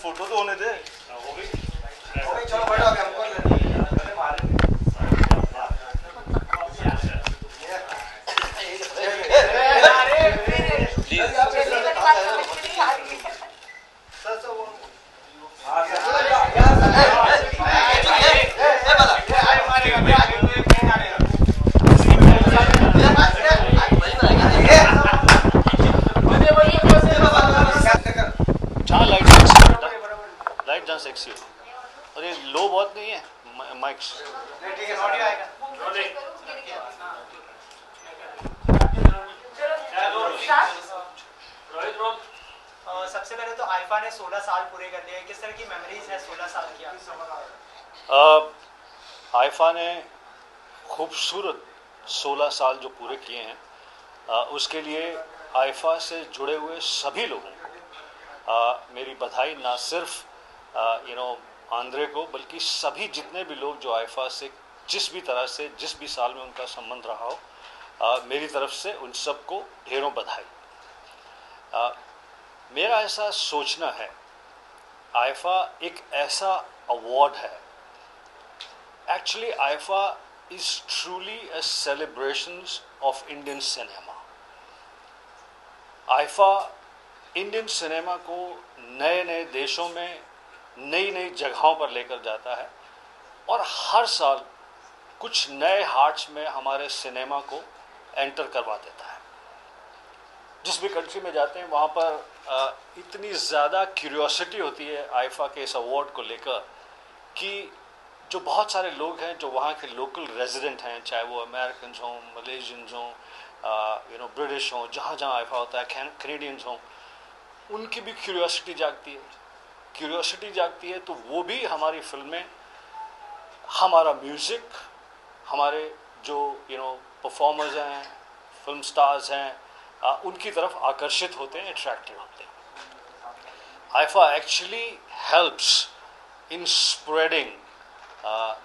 Photo तो होने दे। हो गई चलो बैठो अभी हमको लाइट जहाँ सेक्सी हो। और ये लो बहुत नहीं है माइक्स। सबसे पहले तो आईफा ने 16 साल पूरे कर लिए। किस तरह की मेमोरीज है 16 साल की? आईफा ने खूबसूरत 16 साल जो पूरे किए हैं, उसके लिए आईफा से जुड़े हुए सभी लोगों को मेरी बधाई। ना सिर्फ आंद्रे को, बल्कि सभी जितने भी लोग जो आईफा से जिस भी तरह से जिस भी साल में उनका संबंध रहा हो, मेरी तरफ से उन सबको ढेरों बधाई। मेरा ऐसा सोचना है, आईफा एक ऐसा अवार्ड है, actually IIFA is truly a celebration of Indian cinema. IIFA Indian cinema को नए नए देशों में नई नई जगहों पर लेकर जाता है और हर साल कुछ नए हार्ट्स में हमारे सिनेमा को एंटर करवा देता है। जिस भी कंट्री में जाते हैं वहाँ पर इतनी ज़्यादा क्यूरियोसिटी होती है आईफा के इस अवार्ड को लेकर कि जो बहुत सारे लोग हैं जो वहाँ के लोकल रेजिडेंट हैं, चाहे वो अमेरिकन हों, मलेशियंस हों, ब्रिटिश हों, जहाँ जहाँ आईफा होता है, कैनेडियंस हों, उनकी भी क्यूरियोसिटी जागती है। तो वो भी हमारी फिल्में, हमारा म्यूज़िक, हमारे जो परफॉर्मर्स हैं, फिल्म स्टार्स हैं, उनकी तरफ आकर्षित होते हैं, अट्रैक्टिव होते हैं। IIFA actually helps in spreading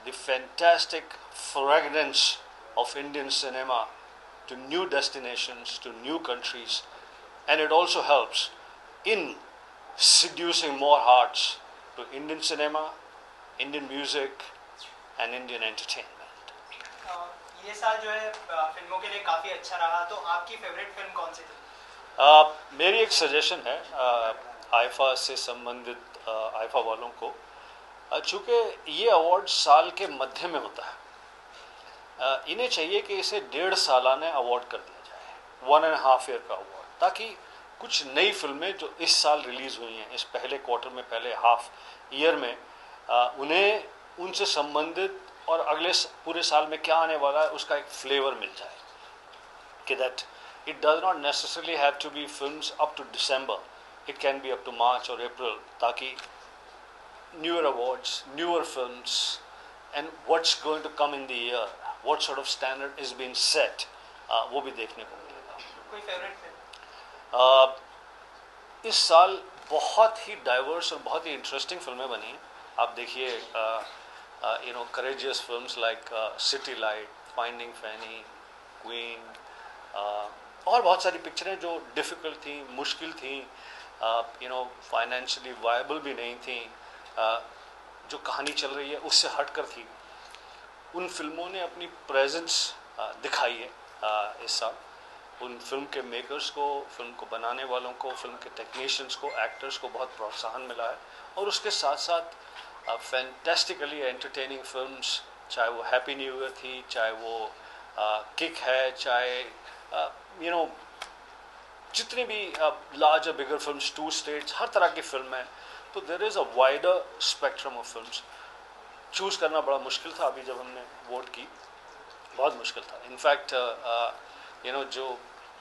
the fantastic fragrance of Indian cinema to new destinations, to new countries, and it also helps in seducing more hearts to Indian cinema, Indian music, and Indian entertainment. ये साल जो है फिल्मों के लिए काफ़ी अच्छा रहा, तो आपकी फेवरेट फिल्म कौन सी थी? मेरी एक सजेशन है आईफा से संबंधित आईफा वालों को, चूँकि ये अवार्ड साल के मध्य में होता है, इन्हें चाहिए कि इसे 1.5 सालाना अवार्ड कर दिया जाए, 1.5 ईयर का अवार्ड, ताकि कुछ नई फिल्में जो इस साल रिलीज़ हुई हैं, इस पहले क्वार्टर में, पहले हाफ ईयर में, उन्हें उनसे संबंधित और अगले पूरे साल में क्या आने वाला है उसका एक फ्लेवर मिल जाए, कि that it does not necessarily have to be films up to December, it can be up to March और अप्रैल, ताकि newer awards, newer films, and what's going to come in the year, what sort of standard is being set, वो भी देखने को मिलेगा। कोई favourite film? इस साल बहुत ही डाइवर्स और बहुत ही इंटरेस्टिंग फिल्में बनी हैं। आप देखिए courageous films like City Light, Finding Fanny, Queen, और बहुत सारी पिक्चरें जो डिफ़िकल्ट थी, मुश्किल थी, फाइनेंशियली वायबल भी नहीं थी, जो कहानी चल रही है उससे हटकर थी। उन फिल्मों ने अपनी प्रेजेंस दिखाई है इस साल। उन फिल्म के मेकर्स को, फिल्म को बनाने वालों को, फिल्म के टेक्नीशियंस को, एक्टर्स को बहुत प्रोत्साहन मिला है। और उसके साथ साथ फैंटेस्टिकली एंटरटेनिंग फिल्म्स, चाहे वो हैप्पी न्यू ईयर थी, चाहे वो किक है, चाहे जितनी भी लार्जर बिगर फिल्म्स, 2 स्टेट्स, हर तरह की फिल्म है। तो there is a wider spectrum of films. Choose करना बड़ा मुश्किल था। अभी जब हमने वोट की, बहुत मुश्किल था। इनफैक्ट जो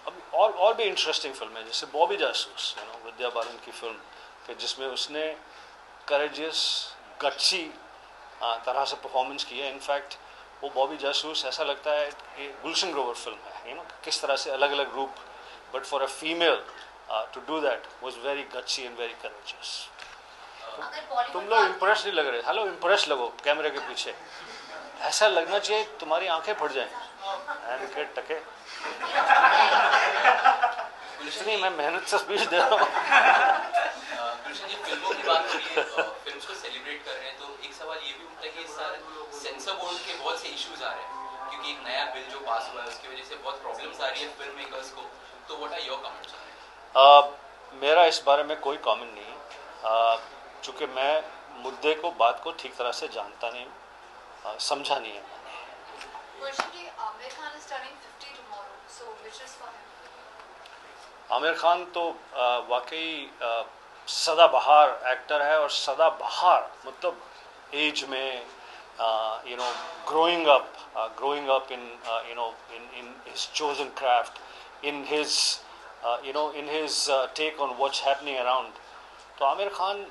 अभी और भी इंटरेस्टिंग फिल्म है, जैसे बॉबी जासूस, विद्या बालन की फिल्म, कि जिसमें उसने करेजियस, गट्सी तरह से परफॉर्मेंस की है। इनफैक्ट वो बॉबी जासूस ऐसा लगता है कि गुलशन ग्रोवर फिल्म है, किस तरह से अलग अलग रूप, but for a female to do that was very gutsy and very courageous. तुम लोग इम्प्रेस नहीं लग रहे। हेलो, इम्प्रेस लगो कैमरे के पीछे, ऐसा लगना चाहिए तुम्हारी आंखें फट जाएं। के टके इतनी मैं मेहनत से स्पीच दे रहा हूँ। फिल्मों की बात हो रही है, फिल्म्स को सेलिब्रेट कर रहे हैं, तो एक सवाल ये भी उठता है कि इस साल सेंसर बोर्ड के बहुत से इश्यूज आ रहे हैं, क्योंकि एक नया बिल जो पास हुआ है उसकी वजह से बहुत प्रॉब्लम्स आ रही है फिल्म मेकर्स को, तो व्हाट आर योर कमेंट्स? मेरा इस बारे में कोई कमेंट नहीं, चूँकि मैं मुद्दे को, बात को ठीक तरह से जानता नहीं हूँ, समझा नहीं है। आमिर खान तो वाकई सदाबहार एक्टर है, और सदाबहार मतलब एज में, you know, growing up in in his chosen craft, in his in his take on what's happening around. तो आमिर खान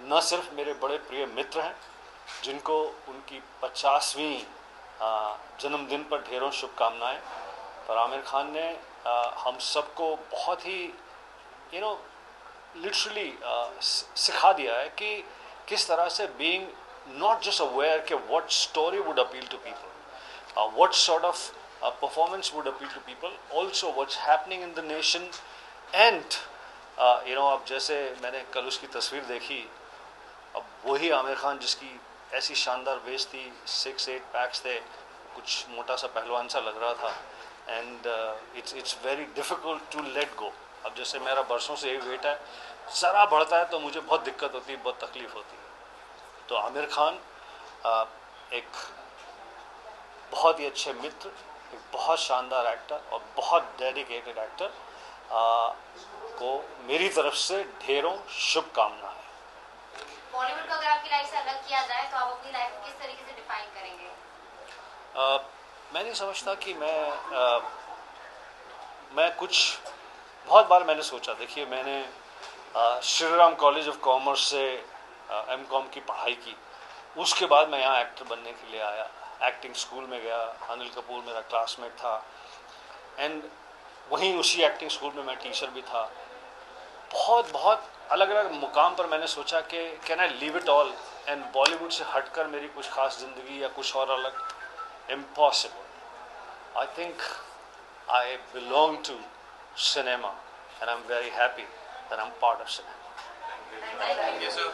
न सिर्फ मेरे बड़े प्रिय मित्र हैं, जिनको उनकी 50वीं जन्मदिन पर ढेरों शुभकामनाएं, पर आमिर खान ने हम सबको बहुत ही लिटरली सिखा दिया है कि किस तरह से बीइंग not just aware कि what story would appeal to people, what sort of performance would appeal to people, also what's happening in the nation, and अब जैसे मैंने कल उसकी तस्वीर देखी, अब वही आमिर खान जिसकी ऐसी शानदार वेश थी, 6-8 पैक्स थे, कुछ मोटा सा पहलवान सा लग रहा था, and it's very difficult to let go. अब जैसे मेरा बरसों से यही वेट है, ज़रा बढ़ता है तो मुझे बहुत दिक्कत होती है, बहुत तकलीफ़ होती है. तो आमिर खान एक बहुत ही अच्छे मित्र, एक बहुत शानदार एक्टर और बहुत डेडिकेटेड एक्टर को मेरी तरफ से ढेरों शुभकामनाएं. बॉलीवुड को अगर आपकी लाइफ से अलग किया जाए तो आप अपनी लाइफ को किस तरीके से डिफाइन करेंगे? मैं नहीं समझता कि मैं कुछ, बहुत बार मैंने सोचा, देखिए मैंने Shri Ram college of commerce से M.Com की पढ़ाई की, उसके बाद मैं यहाँ एक्टर बनने के लिए आया, एक्टिंग स्कूल में गया, अनिल कपूर मेरा क्लासमेट था, एंड वहीं उसी एक्टिंग स्कूल में मैं टीचर भी था. बहुत अलग अलग मुकाम पर मैंने सोचा कि can I leave it all and Bollywood से हटकर मेरी कुछ खास ज़िंदगी या कुछ और अलग, impossible. I think I belong to cinema and I am very happy that I am part of cinema. Yes, sir.